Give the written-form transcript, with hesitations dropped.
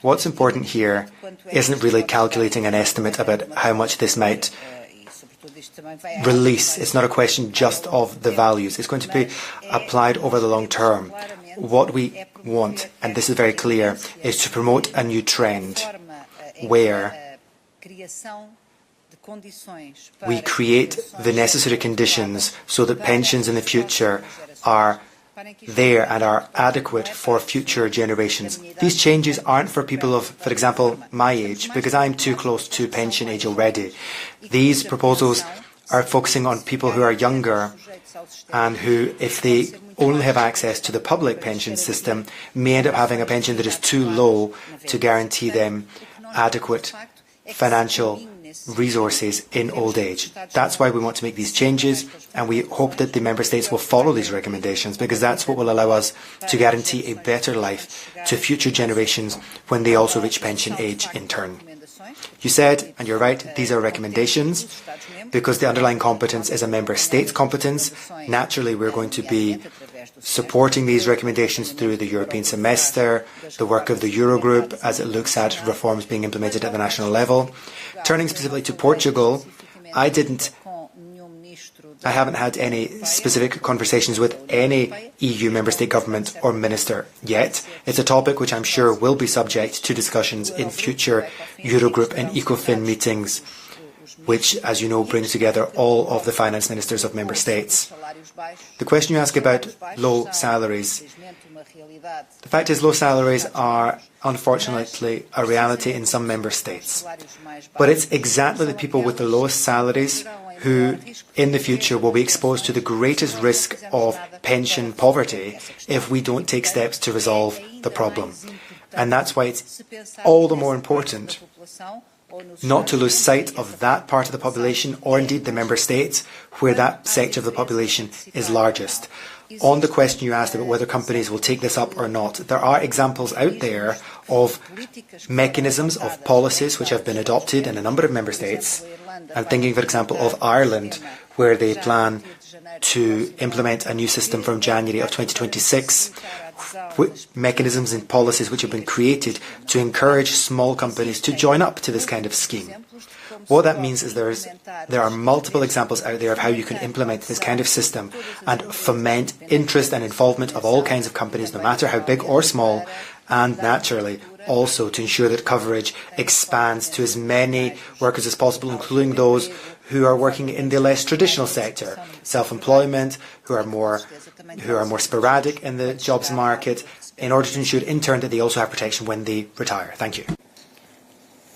What's important here isn't really calculating an estimate about how much this might release. It's not a question just of the values. It's going to be applied over the long term. What we want, and this is very clear, is to promote a new trend where we create the necessary conditions so that pensions in the future are there and are adequate for future generations. These changes aren't for people of, for example, my age, because I'm too close to pension age already. These proposals are focusing on people who are younger and who, if they only have access to the public pension system, may end up having a pension that is too low to guarantee them adequate financial resources in old age. That's why we want to make these changes, and we hope that the Member States will follow these recommendations, because that's what will allow us to guarantee a better life to future generations when they also reach pension age in turn. You said, and you're right, these are recommendations, because the underlying competence is a Member State's competence. Naturally, we're going to be supporting these recommendations through the European semester, the work of the Eurogroup as it looks at reforms being implemented at the national level. Turning specifically to Portugal, I haven't had any specific conversations with any EU member state government or minister yet. It's a topic which I'm sure will be subject to discussions in future Eurogroup and ECOFIN meetings, which, as you know, brings together all of the finance ministers of member states. The question you ask about low salaries. The fact is, low salaries are unfortunately a reality in some member states. But it's exactly the people with the lowest salaries who, in the future, will be exposed to the greatest risk of pension poverty if we don't take steps to resolve the problem. And that's why it's all the more important not to lose sight of that part of the population, or indeed the member states where that sector of the population is largest. On the question you asked about whether companies will take this up or not, there are examples out there of mechanisms, of policies which have been adopted in a number of member states. I'm thinking, for example, of Ireland, where they plan to implement a new system from January of 2026, mechanisms and policies which have been created to encourage small companies to join up to this kind of scheme. What that means is there are multiple examples out there of how you can implement this kind of system and foment interest and involvement of all kinds of companies, no matter how big or small, and naturally also to ensure that coverage expands to as many workers as possible, including those who are working in the less traditional sector, self-employment, who are more sporadic in the jobs market, in order to ensure in turn that they also have protection when they retire. Thank you.